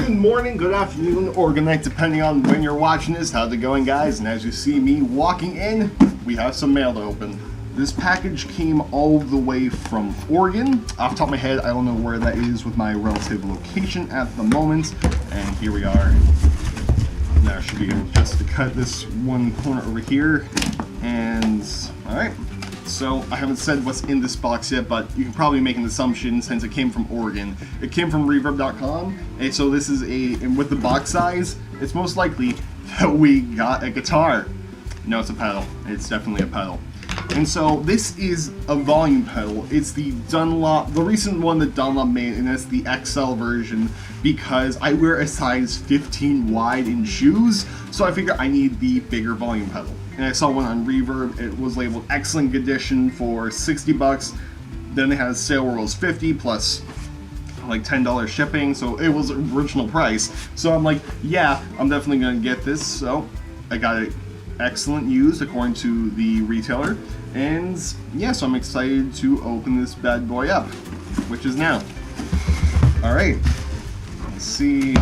Good morning, good afternoon, or good night, depending on when you're watching this. How's it going, guys? And as you see me walking in, we have some mail to open. This package came all the way from Oregon. Off the top of my head, I don't know where that is with my relative location at the moment. And here we are. Now I should be able just to cut this one corner over here. And, alright. So, I haven't said what's in this box yet, but you can probably make an assumption since it came from Oregon. It came from reverb.com, and so this is and with the box size, it's most likely that we got a guitar. No, it's a pedal. It's definitely a pedal. And so, this is a volume pedal. It's the Dunlop, the recent one that Dunlop made, and that's the XL version, because I wear a size 15 wide in shoes, so I figure I need the bigger volume pedal. And I saw one on Reverb. It was labeled excellent condition for 60 bucks. Then they had a sale where it was 50 plus like $10 shipping, so it was original price. So I'm like, yeah, I'm definitely gonna get this. So I got it excellent used according to the retailer. And yeah, so I'm excited to open this bad boy up, which is now. All right, let's see.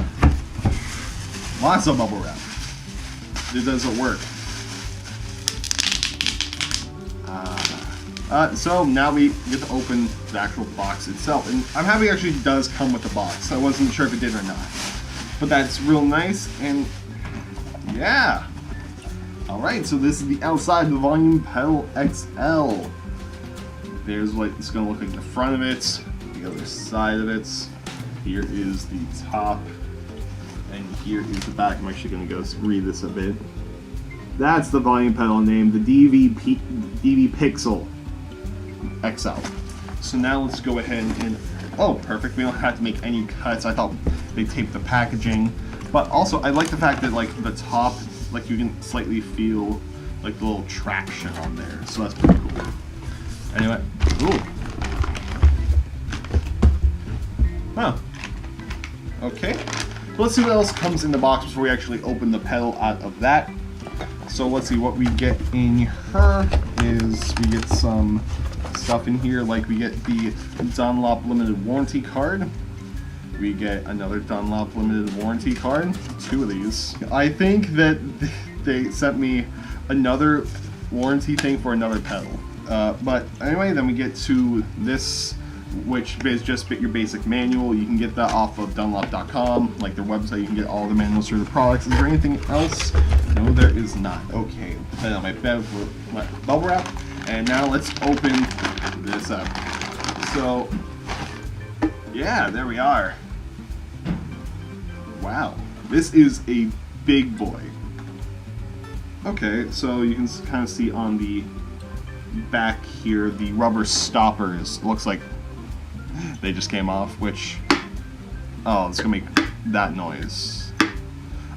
Lots of bubble wrap. It doesn't work. So now we get to open the actual box itself, and I'm happy it actually does come with the box. I wasn't sure if it did or not, but that's real nice. And yeah, all right. So this is the outside, the Volume Pedal XL. There's what it's going to look like. The front of it, the other side of it. Here is the top, and here is the back. I'm actually going to go read this a bit. That's the volume pedal name, the DVP1XL XL. So now let's go ahead and, oh, perfect. We don't have to make any cuts. I thought they taped the packaging, but also I like the fact that like the top, like you can slightly feel like the little traction on there. So that's pretty cool. Anyway, ooh. Huh. Okay. Let's see what else comes in the box before we actually open the pedal out of that. So let's see what we get in here is we get some stuff in here, like we get the Dunlop limited warranty card. We get another Dunlop limited warranty card, 2 of these. I think that they sent me another warranty thing for another pedal. But anyway, then we get to this, which is just your basic manual. You can get that off of Dunlop.com, like their website. You can get all the manuals for the products. Is there anything else? No, there is not. Okay, put it on my bed with my bubble wrap. And now let's open this up. So, yeah, there we are. Wow, this is a big boy. Okay, so you can kind of see on the back here, the rubber stoppers. It looks like they just came off, which, oh, it's gonna make that noise.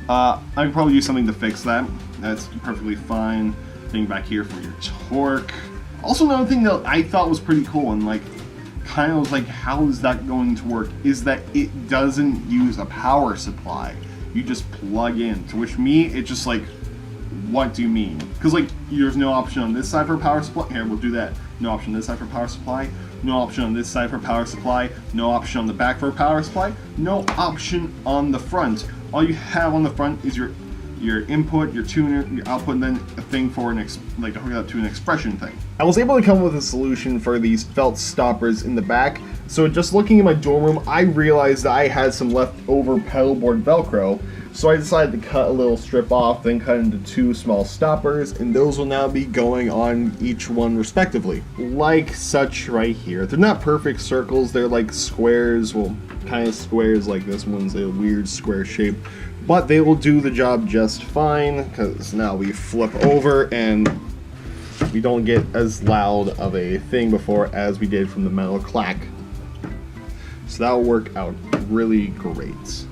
I can probably do something to fix that. That's perfectly fine. Thing back here for your torque. Also, another thing that I thought was pretty cool and like kind of was like, how is that going to work? Is that it doesn't use a power supply. You just plug in. To which me, it's just like, what do you mean? Because like, there's no option on this side for power supply. Here, we'll do that. No option on this side for power supply. No option on this side for power supply. No option on the back for power supply. No option on the front. All you have on the front is your input, your tuner, your output, and then a thing for like to hook it up to an expression thing. I was able to come up with a solution for these felt stoppers in the back. So just looking in my dorm room, I realized that I had some leftover pedal board Velcro. So I decided to cut a little strip off, then cut into 2 small stoppers, and those will now be going on each one respectively. Like such right here. They're not perfect circles, they're like squares, well, kind of squares like this one's a weird square shape. But they will do the job just fine, because now we flip over and we don't get as loud of a thing before as we did from the metal clack. So that will work out really great.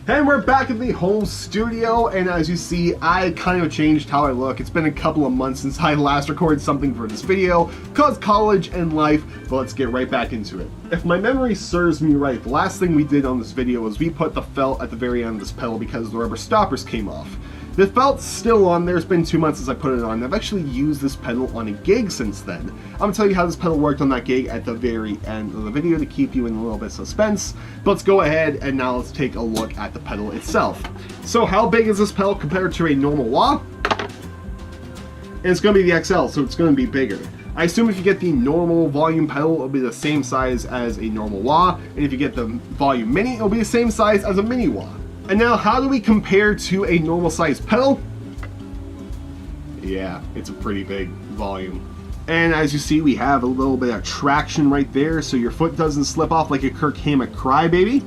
And we're back in the home studio, and as you see, I kind of changed how I look. It's been a couple of months since I last recorded something for this video, cause college and life, but let's get right back into it. If my memory serves me right, the last thing we did on this video was we put the felt at the very end of this pedal because the rubber stoppers came off. The felt's still on there. It's been 2 months since I put it on. I've actually used this pedal on a gig since then. I'm going to tell you how this pedal worked on that gig at the very end of the video to keep you in a little bit of suspense. But let's go ahead and now let's take a look at the pedal itself. So how big is this pedal compared to a normal wah? And it's going to be the XL, so it's going to be bigger. I assume if you get the normal volume pedal, it'll be the same size as a normal wah, and if you get the volume mini, it'll be the same size as a mini wah. And now, how do we compare to a normal size pedal? Yeah, it's a pretty big volume. And as you see, we have a little bit of traction right there, so your foot doesn't slip off like a Kirk Hammett crybaby.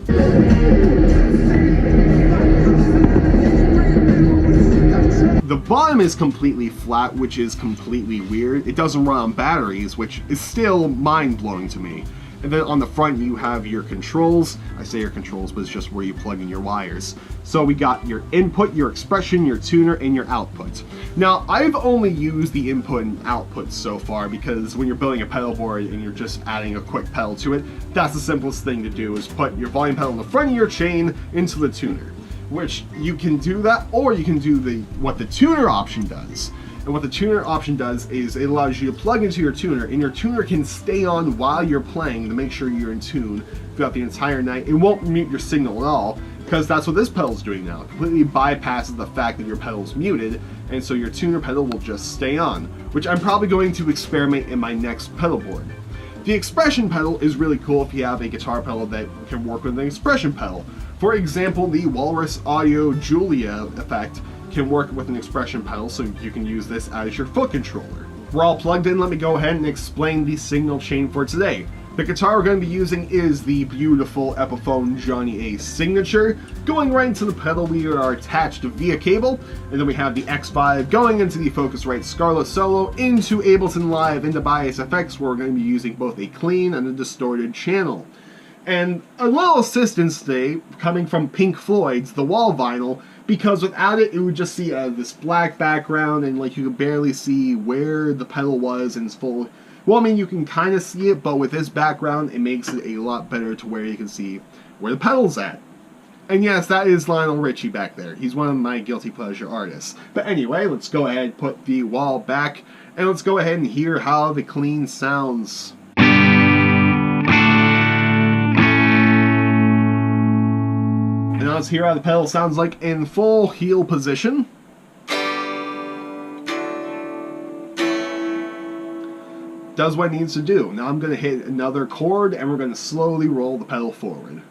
The bottom is completely flat, which is completely weird. It doesn't run on batteries, which is still mind-blowing to me. And then on the front you have your controls. I say your controls, but it's just where you plug in your wires. So we got your input, your expression, your tuner, and your output. Now, I've only used the input and output so far because when you're building a pedal board and you're just adding a quick pedal to it, that's the simplest thing to do, is put your volume pedal in the front of your chain into the tuner. Which you can do that, or you can do what the tuner option does. And what the tuner option does is it allows you to plug into your tuner, and your tuner can stay on while you're playing to make sure you're in tune throughout the entire night. It won't mute your signal at all, because that's what this pedal's doing now. It completely bypasses the fact that your pedal's muted, and so your tuner pedal will just stay on, which I'm probably going to experiment in my next pedal board. The expression pedal is really cool if you have a guitar pedal that can work with an expression pedal. For example, the Walrus Audio Julia effect can work with an expression pedal, so you can use this as your foot controller. We're all plugged in. Let me go ahead and explain the signal chain for today. The guitar we're going to be using is the beautiful Epiphone Johnny A Signature. Going right into the pedal, we are attached via cable, and then we have the X5 going into the Focusrite Scarlett Solo, into Ableton Live, into Bias FX, where we're going to be using both a clean and a distorted channel. And a little assistance today coming from Pink Floyd's The Wall vinyl, because without it, it would just see this black background, and like you could barely see where the pedal was in its full. Well, I mean, you can kind of see it, but with this background, it makes it a lot better to where you can see where the pedal's at. And yes, that is Lionel Richie back there. He's one of my guilty pleasure artists. But anyway, let's go ahead and put the wall back, and let's go ahead and hear how the clean sounds. And now let's hear how the pedal sounds like in full heel position. Does what it needs to do. Now I'm going to hit another chord and we're going to slowly roll the pedal forward.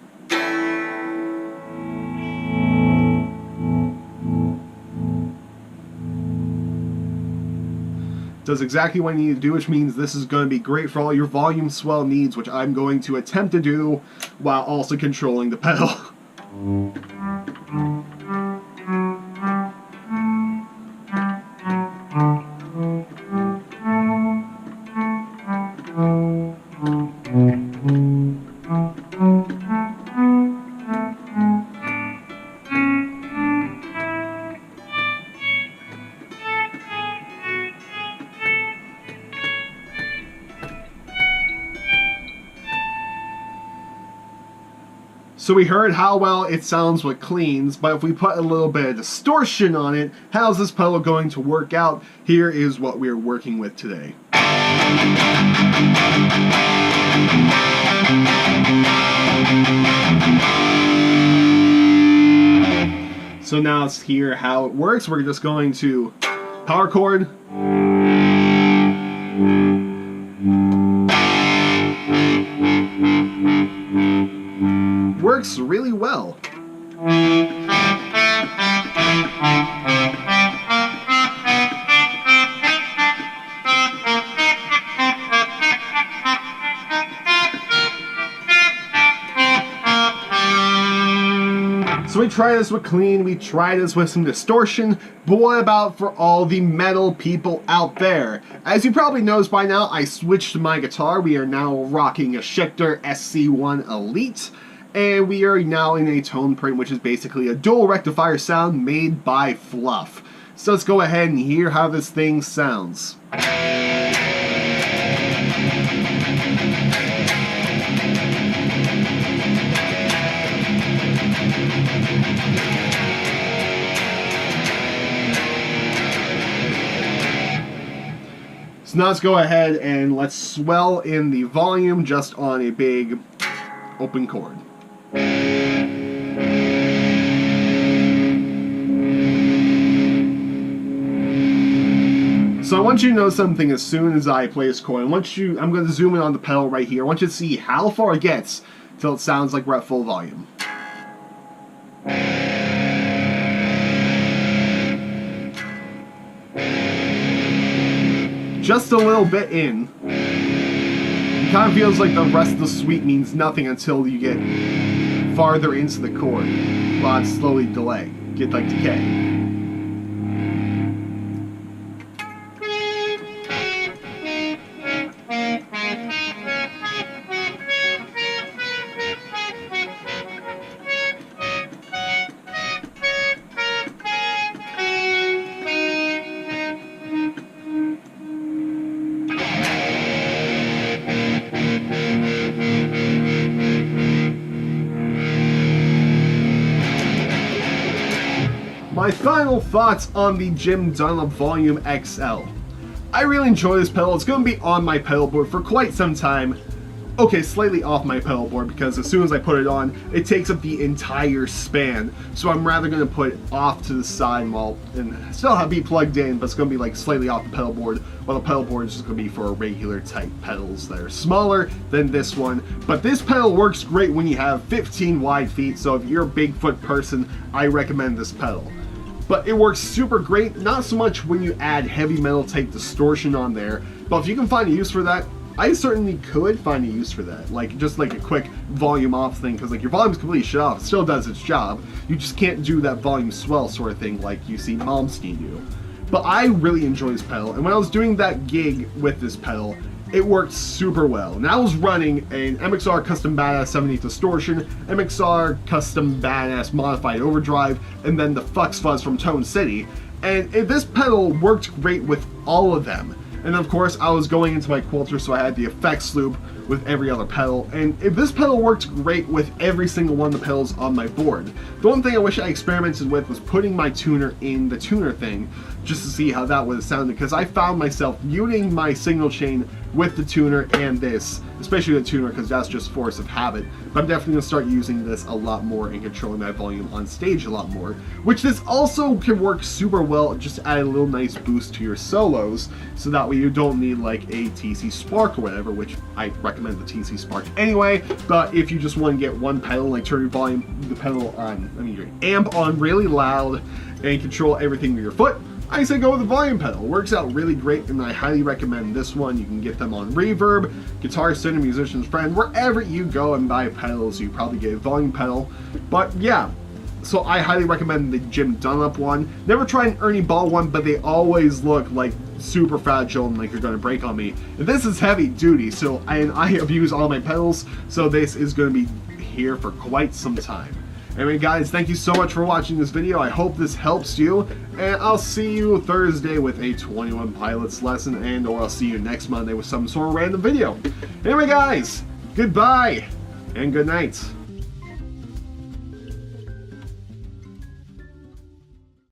Does exactly what you need to do, which means this is going to be great for all your volume swell needs, which I'm going to attempt to do while also controlling the pedal. So we heard how well it sounds with cleans, but if we put a little bit of distortion on it, how's this pedal going to work out? Here is what we're working with today. So now let's hear how it works. We're just going to power chord. Works really well. So we tried this with clean, we tried this with some distortion, but what about for all the metal people out there? As you probably noticed by now, I switched my guitar. We are now rocking a Schecter SC1 Elite, and we are now in a tone print, which is basically a dual rectifier sound made by Fluff. So let's go ahead and hear how this thing sounds. So now let's go ahead and let's swell in the volume just on a big open chord. So I want you to know something as soon as I play this chord. I'm going to zoom in on the pedal right here. I want you to see how far it gets till it sounds like we're at full volume. Just a little bit in. It kind of feels like the rest of the suite means nothing until you get farther into the chord. While it's slowly decay. My final thoughts on the Dunlop Volume XL. I really enjoy this pedal. It's going to be on my pedal board for quite some time. Okay, slightly off my pedal board because as soon as I put it on, it takes up the entire span. So I'm rather going to put it off to the side and still have it plugged in, but it's going to be like slightly off the pedal board, while the pedal board is just going to be for regular type pedals that are smaller than this one. But this pedal works great when you have 15 wide feet, so if you're a Bigfoot person, I recommend this pedal. But it works super great, not so much when you add heavy metal type distortion on there, but if you can find a use for that, I certainly could find a use for that. Like, just like a quick volume off thing, because like your volume's completely shut off, it still does its job. You just can't do that volume swell sort of thing like you see Malmsteen do. But I really enjoy this pedal, and when I was doing that gig with this pedal, it worked super well. And I was running an MXR Custom Badass 7/8 Distortion, MXR Custom Badass Modified Overdrive, and then the Fux Fuzz from Tone City. And this pedal worked great with all of them. And of course, I was going into my quilter, so I had the effects loop with every other pedal. And this pedal worked great with every single one of the pedals on my board. The one thing I wish I experimented with was putting my tuner in the tuner thing, just to see how that would have sounded, because I found myself muting my signal chain with the tuner and this, especially the tuner, because that's just force of habit. But I'm definitely going to start using this a lot more and controlling my volume on stage a lot more, which this also can work super well, just add a little nice boost to your solos, so that way you don't need like a TC Spark or whatever, which I recommend the TC Spark anyway. But if you just want to get one pedal, like turn your volume, the pedal on, your amp on really loud and control everything with your foot, I say go with the volume pedal. It works out really great, and I highly recommend this one. You can get them on Reverb, Guitar Center, Musician's Friend, wherever you go and buy pedals, you probably get a volume pedal. But yeah, so I highly recommend the Jim Dunlop one. Never tried an Ernie Ball one, but they always look like super fragile and like they're going to break on me. And this is heavy duty, so I abuse all my pedals, so this is going to be here for quite some time. Anyway guys, thank you so much for watching this video. I hope this helps you, and I'll see you Thursday with a 21 Pilots lesson, or I'll see you next Monday with some sort of random video. Anyway guys, goodbye and good night.